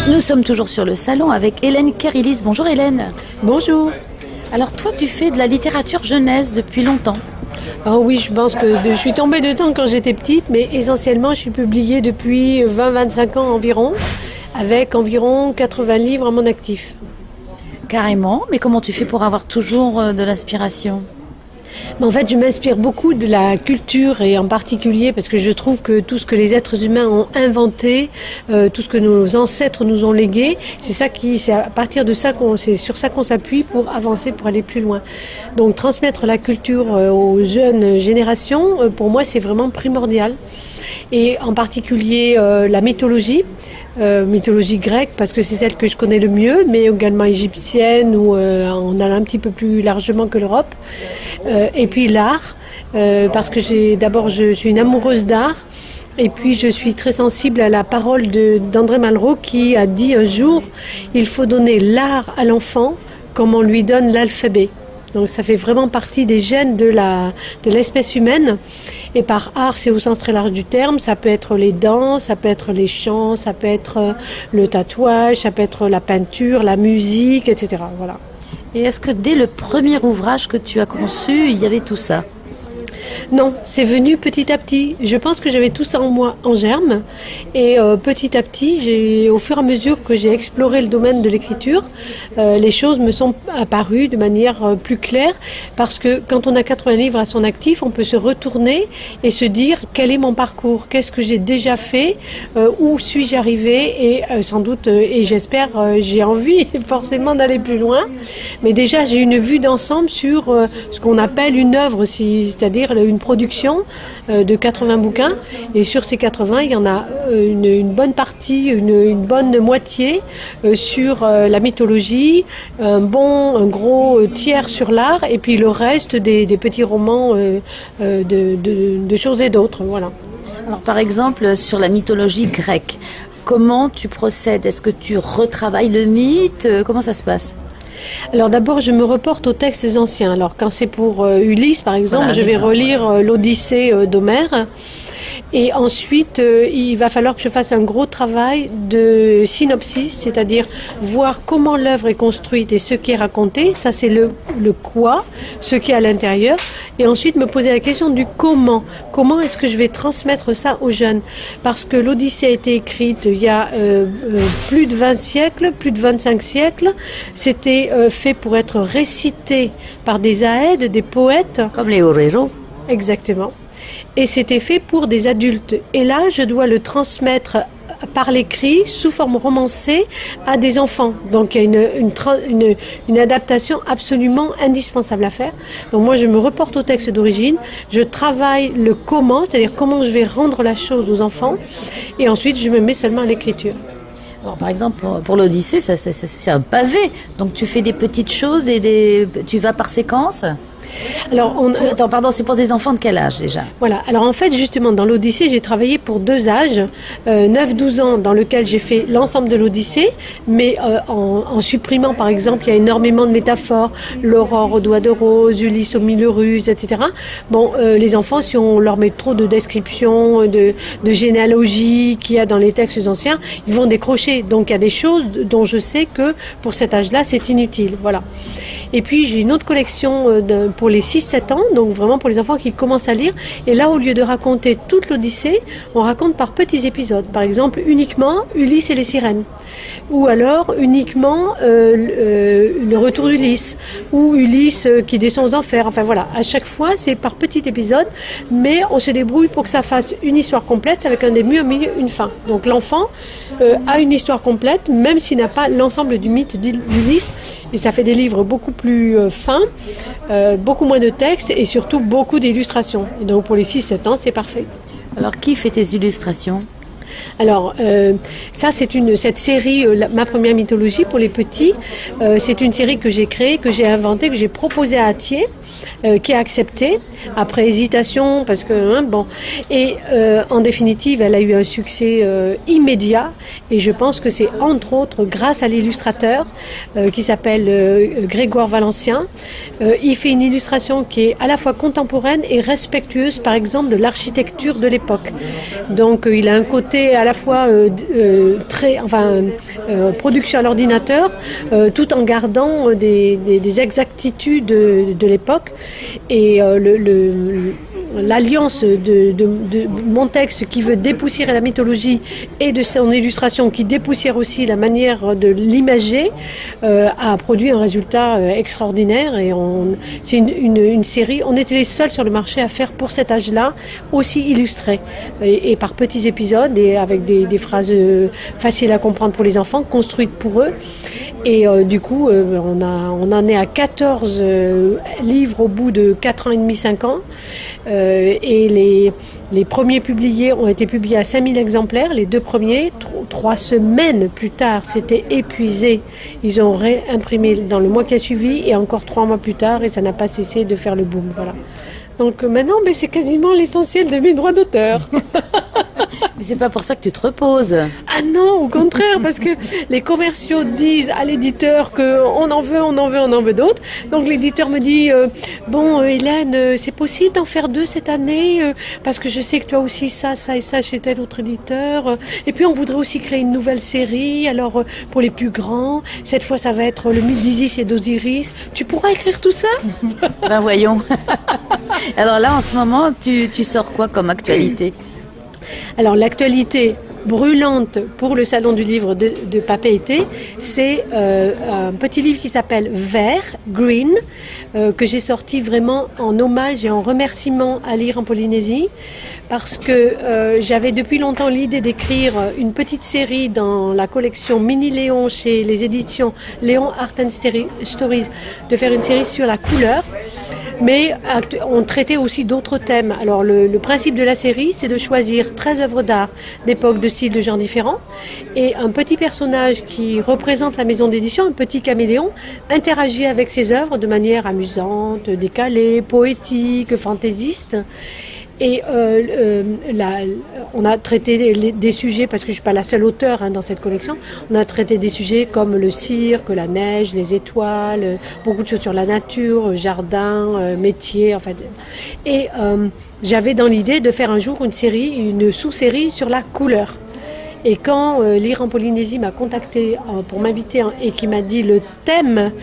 Nous sommes toujours sur le salon avec Hélène Kérilis. Bonjour Hélène. Bonjour. Alors toi, tu fais de la littérature jeunesse depuis longtemps. Ah oui, je pense que je suis tombée dedans quand j'étais petite, mais essentiellement, je suis publiée depuis 20-25 ans environ, avec environ 80 livres à mon actif. Carrément, mais comment tu fais pour avoir toujours de l'inspiration ? Mais en fait, je m'inspire beaucoup de la culture et en particulier parce que je trouve que tout ce que les êtres humains ont inventé, tout ce que nos ancêtres nous ont légué, c'est à partir de ça c'est sur ça qu'on s'appuie pour avancer, pour aller plus loin. Donc transmettre la culture aux jeunes générations, pour moi, c'est vraiment primordial. Et en particulier la mythologie grecque parce que c'est celle que je connais le mieux, mais également égyptienne où on a un petit peu plus largement que l'Europe. Et puis l'art, parce que je suis une amoureuse d'art. Et puis je suis très sensible à la parole d'André Malraux qui a dit un jour « Il faut donner l'art à l'enfant comme on lui donne l'alphabet ». Donc ça fait vraiment partie des gènes de l'espèce humaine. Et par art, c'est au sens très large du terme. Ça peut être les danses, ça peut être les chants, ça peut être le tatouage, ça peut être la peinture, la musique, etc. Voilà. Et est-ce que dès le premier ouvrage que tu as conçu, il y avait tout ça ? Non, c'est venu petit à petit. Je pense que j'avais tout ça en moi, en germe. Et petit à petit, au fur et à mesure que j'ai exploré le domaine de l'écriture, les choses me sont apparues de manière plus claire. Parce que quand on a 80 livres à son actif, on peut se retourner et se dire quel est mon parcours, qu'est-ce que j'ai déjà fait, où suis-je arrivé et sans doute, et j'espère, j'ai envie forcément d'aller plus loin. Mais déjà, j'ai une vue d'ensemble sur ce qu'on appelle une œuvre, c'est-à-dire une production de 80 bouquins et sur ces 80 il y en a une bonne partie, une bonne moitié sur la mythologie, un gros tiers sur l'art et puis le reste des petits romans de choses et d'autres, voilà. Alors par exemple sur la mythologie grecque, comment tu procèdes ? Est-ce que tu retravailles le mythe ? Comment ça se passe ? Alors d'abord, je me reporte aux textes anciens. Alors quand c'est pour Ulysse, par exemple, je vais relire l'Odyssée d'Homère. Et ensuite, il va falloir que je fasse un gros travail de synopsis, c'est-à-dire voir comment l'œuvre est construite et ce qui est raconté. Ça, c'est le quoi, ce qui est à l'intérieur. Et ensuite, me poser la question du comment. Comment est-ce que je vais transmettre ça aux jeunes ? Parce que l'Odyssée a été écrite il y a plus de 20 siècles, plus de 25 siècles. C'était fait pour être récité par des aèdes, des poètes. Comme les héros. Exactement. Et c'était fait pour des adultes. Et là, je dois le transmettre par l'écrit, sous forme romancée, à des enfants. Donc il y a une adaptation absolument indispensable à faire. Donc moi, je me reporte au texte d'origine, je travaille le comment, c'est-à-dire comment je vais rendre la chose aux enfants, et ensuite je me mets seulement à l'écriture. Alors, par exemple, pour l'Odyssée, c'est un pavé. Donc tu fais des petites choses et tu vas par séquence ? Alors, Attends, pardon, c'est pour des enfants de quel âge déjà ? Voilà, alors en fait, justement, dans l'Odyssée, j'ai travaillé pour 2 âges, 9-12 ans, dans lequel j'ai fait l'ensemble de l'Odyssée, mais en supprimant, par exemple, il y a énormément de métaphores, l'aurore au doigt de rose, Ulysse au milieu ruse, etc. Bon, les enfants, si on leur met trop de descriptions, de généalogie qu'il y a dans les textes anciens, ils vont décrocher. Donc, il y a des choses dont je sais que, pour cet âge-là, c'est inutile, voilà. Et puis, j'ai une autre collection pour les 6-7 ans, donc vraiment pour les enfants qui commencent à lire. Et là, au lieu de raconter toute l'Odyssée, on raconte par petits épisodes. Par exemple, uniquement Ulysse et les sirènes. Ou alors, uniquement le retour d'Ulysse. Ou Ulysse qui descend aux enfers. Enfin voilà, à chaque fois, c'est par petits épisodes. Mais on se débrouille pour que ça fasse une histoire complète avec un début, un milieu, une fin. Donc l'enfant a une histoire complète, même s'il n'a pas l'ensemble du mythe d'Ulysse. Et ça fait des livres beaucoup plus fins, beaucoup moins de textes et surtout beaucoup d'illustrations. Et donc pour les 6-7 ans, c'est parfait. Alors qui fait tes illustrations ? Alors, ça, cette série, ma première mythologie pour les petits, c'est une série que j'ai créée, que j'ai inventée, que j'ai proposée à Attier, qui a accepté, après hésitation, parce que, bon. Et en définitive, elle a eu un succès immédiat, et je pense que c'est entre autres grâce à l'illustrateur, qui s'appelle Grégoire Valencien. Il fait une illustration qui est à la fois contemporaine et respectueuse, par exemple, de l'architecture de l'époque. Donc, il a un côté c'est à la fois production à l'ordinateur, tout en gardant des exactitudes de l'époque. Et l'alliance de mon texte qui veut dépoussiérer la mythologie et de son illustration qui dépoussière aussi la manière de l'imager a produit un résultat extraordinaire. Et c'est une série, on était les seuls sur le marché à faire pour cet âge-là aussi illustré et par petits épisodes et avec des phrases faciles à comprendre pour les enfants, construites pour eux. Et du coup, on en est à 14 livres au bout de 4 ans et demi, 5 ans. Et les premiers publiés ont été publiés à 5000 exemplaires. Les 2 premiers, 3 semaines plus tard, c'était épuisé. Ils ont réimprimé dans le mois qui a suivi et encore 3 mois plus tard et ça n'a pas cessé de faire le boom. Voilà. Donc maintenant, c'est quasiment l'essentiel de mes droits d'auteur. Mais c'est pas pour ça que tu te reposes. Ah non, au contraire, parce que les commerciaux disent à l'éditeur qu'on en veut d'autres. Donc l'éditeur me dit, Hélène, c'est possible d'en faire 2 cette année, parce que je sais que tu as aussi ça et ça chez tel autre éditeur. Et puis on voudrait aussi créer une nouvelle série, alors pour les plus grands, cette fois ça va être le mythe d'Isis et d'Osiris. Tu pourras écrire tout ça? Ben voyons. Alors là, en ce moment, tu sors quoi comme actualité? Alors l'actualité brûlante pour le Salon du livre de Papeete, c'est un petit livre qui s'appelle Vert, Green, que j'ai sorti vraiment en hommage et en remerciement à Lire en Polynésie, parce que j'avais depuis longtemps l'idée d'écrire une petite série dans la collection Mini Léon chez les éditions Léon Art and Stories, de faire une série sur la couleur. Mais on traitait aussi d'autres thèmes. Alors le principe de la série, c'est de choisir 13 œuvres d'art d'époques, de styles, de genres différents, et un petit personnage qui représente la maison d'édition, un petit caméléon, interagit avec ces œuvres de manière amusante, décalée, poétique, fantaisiste. Et on a traité des sujets, parce que je ne suis pas la seule auteure dans cette collection, on a traité des sujets comme le cirque, la neige, les étoiles, beaucoup de choses sur la nature, jardin, métier, en fait. Et j'avais dans l'idée de faire un jour une sous-série sur la couleur. Et quand Lire en Polynésie m'a contacté pour m'inviter et qui m'a dit le thème,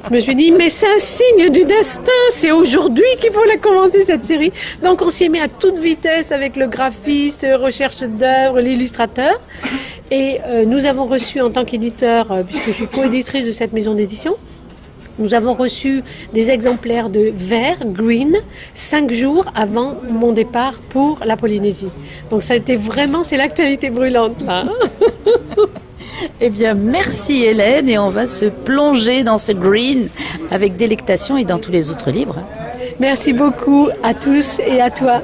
je me suis dit mais c'est un signe du destin, c'est aujourd'hui qu'il faut la commencer cette série. Donc on s'y est mis à toute vitesse avec le graphiste, recherche d'œuvres, l'illustrateur. Et nous avons reçu en tant qu'éditeur, puisque je suis co-éditrice de cette maison d'édition, nous avons reçu des exemplaires de Vert, Green, 5 jours avant mon départ pour la Polynésie. Donc ça a été vraiment, c'est l'actualité brûlante là. Eh bien, merci Hélène, et on va se plonger dans ce Green avec délectation et dans tous les autres livres. Merci beaucoup à tous et à toi.